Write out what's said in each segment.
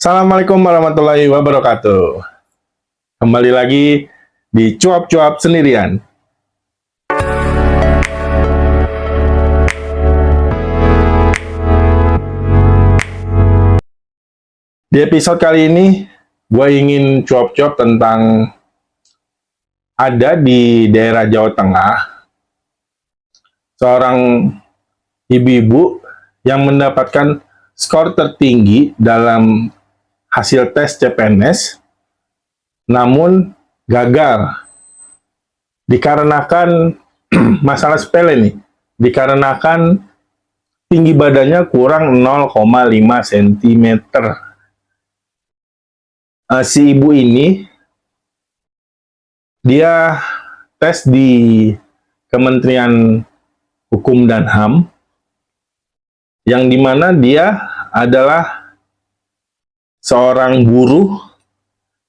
Assalamualaikum warahmatullahi wabarakatuh. Kembali lagi di Cuap-Cuap Sendirian. Di episode kali ini, gue ingin cuap-cuap tentang ada di daerah Jawa Tengah, seorang ibu-ibu yang mendapatkan skor tertinggi dalam hasil tes CPNS, namun gagal dikarenakan masalah sepele nih, dikarenakan tinggi badannya kurang 0,5 cm. Si ibu ini dia tes di Kementerian Hukum dan HAM, yang dimana dia adalah seorang buruh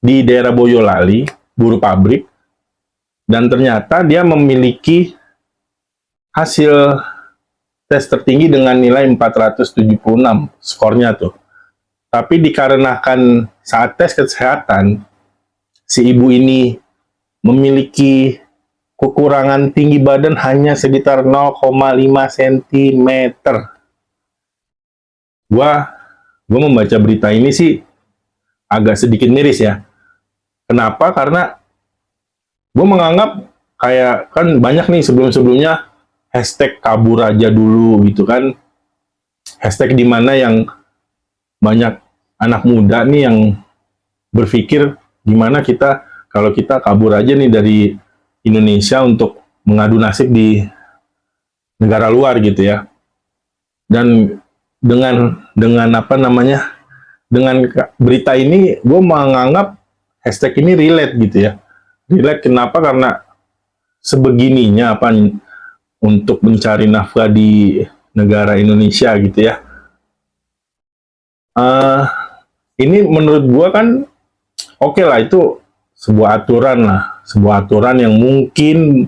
di daerah Boyolali, buruh pabrik, dan ternyata dia memiliki hasil tes tertinggi dengan nilai 476 skornya tuh. Tapi dikarenakan saat tes kesehatan, si ibu ini memiliki kekurangan tinggi badan hanya sekitar 0,5 cm. Gua membaca berita ini sih agak sedikit miris ya. Kenapa? Karena gue menganggap kayak kan banyak nih sebelum-sebelumnya hashtag kabur aja dulu gitu kan. Hashtag di mana yang banyak anak muda nih yang berpikir gimana kita kalau kita kabur aja nih dari Indonesia untuk mengadu nasib di negara luar gitu ya. Dan dengan apa namanya, dengan berita ini gue menganggap hashtag ini relate gitu ya. Relate kenapa? Karena sebegininya apa untuk mencari nafkah di negara Indonesia gitu ya. Ini menurut gue kan oke lah, itu sebuah aturan yang mungkin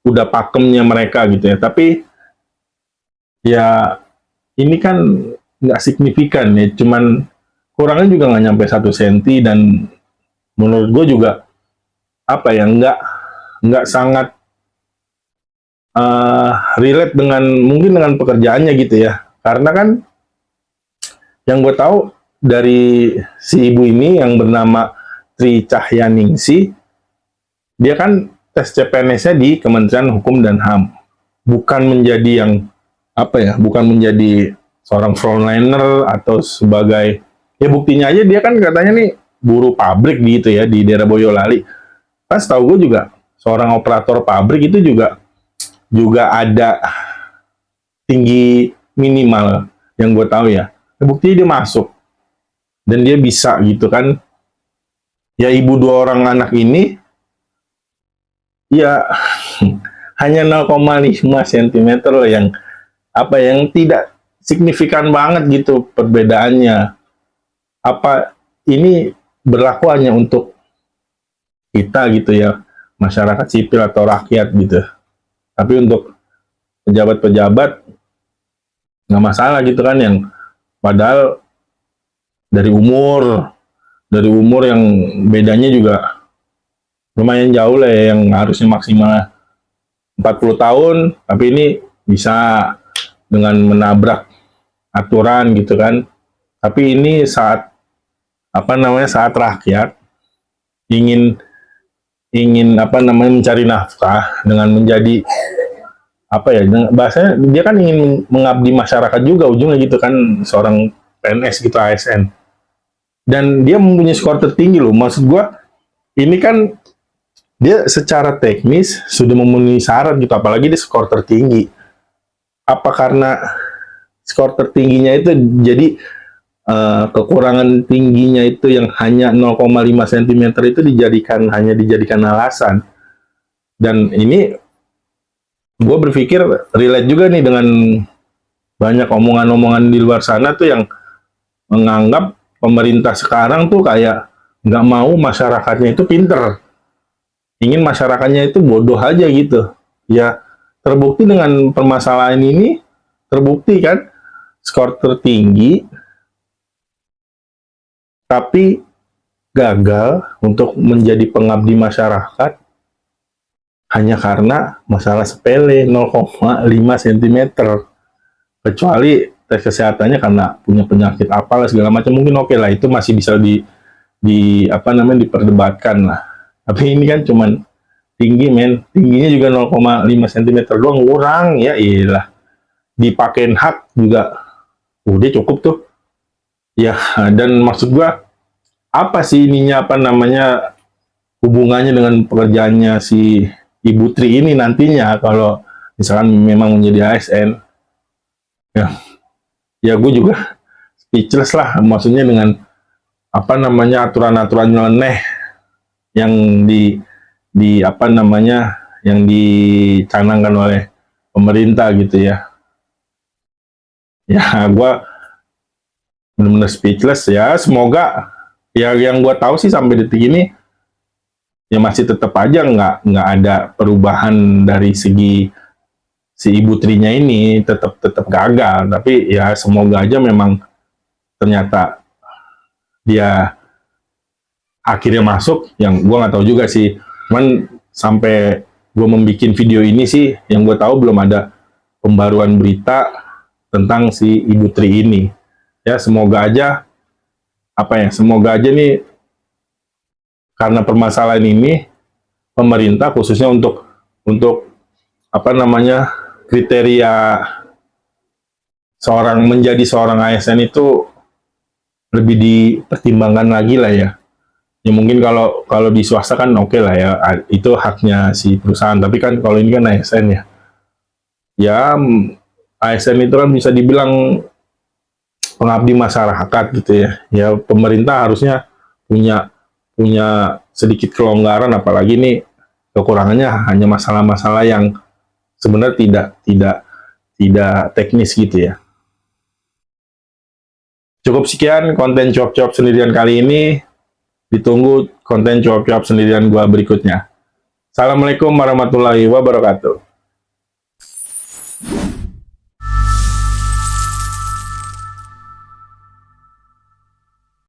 udah pakemnya mereka gitu ya. Tapi ya ini kan nggak signifikan ya, cuman kurangnya juga nggak nyampe 1 cm, dan menurut gue juga apa ya, nggak sangat relate dengan mungkin dengan pekerjaannya gitu ya. Karena kan yang gue tahu dari si ibu ini yang bernama Tri Cahyaningsih, dia kan tes CPNS-nya di Kementerian Hukum dan HAM, bukan menjadi yang apa ya, bukan menjadi seorang frontliner atau sebagai, ya buktinya aja dia kan katanya nih buruh pabrik gitu ya di daerah Boyolali. Pas tahu gue juga seorang operator pabrik itu juga ada tinggi minimal yang gue tahu ya. Buktinya dia masuk dan dia bisa gitu kan. Ya ibu 2 orang anak ini ya hanya 0,5 cm loh, yang apa yang tidak signifikan banget gitu perbedaannya. Apa ini berlaku hanya untuk kita gitu ya, masyarakat sipil atau rakyat gitu. Tapi untuk pejabat-pejabat nggak masalah gitu kan, yang padahal dari umur yang bedanya juga lumayan jauh lah ya, yang harusnya maksimal 40 tahun, tapi ini bisa dengan menabrak aturan gitu kan. Tapi ini saat apa namanya, saat rakyat ingin apa namanya mencari nafkah dengan menjadi apa ya, bahasanya dia kan ingin mengabdi masyarakat juga ujungnya gitu kan, seorang PNS gitu, ASN, dan dia mempunyai skor tertinggi loh. Maksud gua ini kan dia secara teknis sudah memenuhi syarat gitu, apalagi dia skor tertinggi. Apa karena skor tertingginya itu jadi kekurangan tingginya itu yang hanya 0,5 cm itu hanya dijadikan alasan? Dan ini gue berpikir relate juga nih dengan banyak omongan-omongan di luar sana tuh yang menganggap pemerintah sekarang tuh kayak nggak mau masyarakatnya itu pinter, ingin masyarakatnya itu bodoh aja gitu. Ya terbukti dengan permasalahan ini, terbukti kan skor tertinggi tapi gagal untuk menjadi pengabdi masyarakat hanya karena masalah sepele 0,5 cm. Kecuali tes kesehatannya karena punya penyakit apalah segala macam, mungkin oke lah, itu masih bisa diperdebatkan lah. Tapi ini kan cuman tinggi, men, tingginya juga 0,5 cm doang, kurang ya, iyalah. Dipakein hak juga udah cukup tuh ya. Dan maksud gua, apa sih ininya, hubungannya dengan pekerjaannya si Ibu Tri ini nantinya kalau misalkan memang menjadi ASN? Ya gue juga speechless lah, maksudnya dengan aturan-aturan nyeleneh yang yang dicanangkan oleh pemerintah gitu ya. Ya gue benar-benar speechless ya. Semoga ya, yang gue tahu sih sampai detik ini ya masih tetap aja nggak ada perubahan dari segi si Ibu Trinya ini, tetap gagal. Tapi ya semoga aja memang ternyata dia akhirnya masuk. Yang gue nggak tahu juga sih, cuman sampai gue membuat video ini sih, yang gue tahu belum ada pembaruan berita tentang si Ibu Tri ini. Ya semoga aja nih, karena permasalahan ini pemerintah khususnya untuk kriteria menjadi seorang ASN itu lebih dipertimbangkan lagi lah ya. Ya mungkin kalau di swasta kan oke lah ya, itu haknya si perusahaan. Tapi kan kalau ini kan ASN ya. Ya ASN itu kan bisa dibilang pengabdi masyarakat gitu ya. Ya pemerintah harusnya punya sedikit kelonggaran, apalagi nih kekurangannya hanya masalah-masalah yang sebenarnya tidak teknis gitu ya. Cukup sekian konten cuap-cuap sendirian kali ini. Ditunggu konten cuap-cuap sendirian gua berikutnya. Assalamualaikum warahmatullahi wabarakatuh.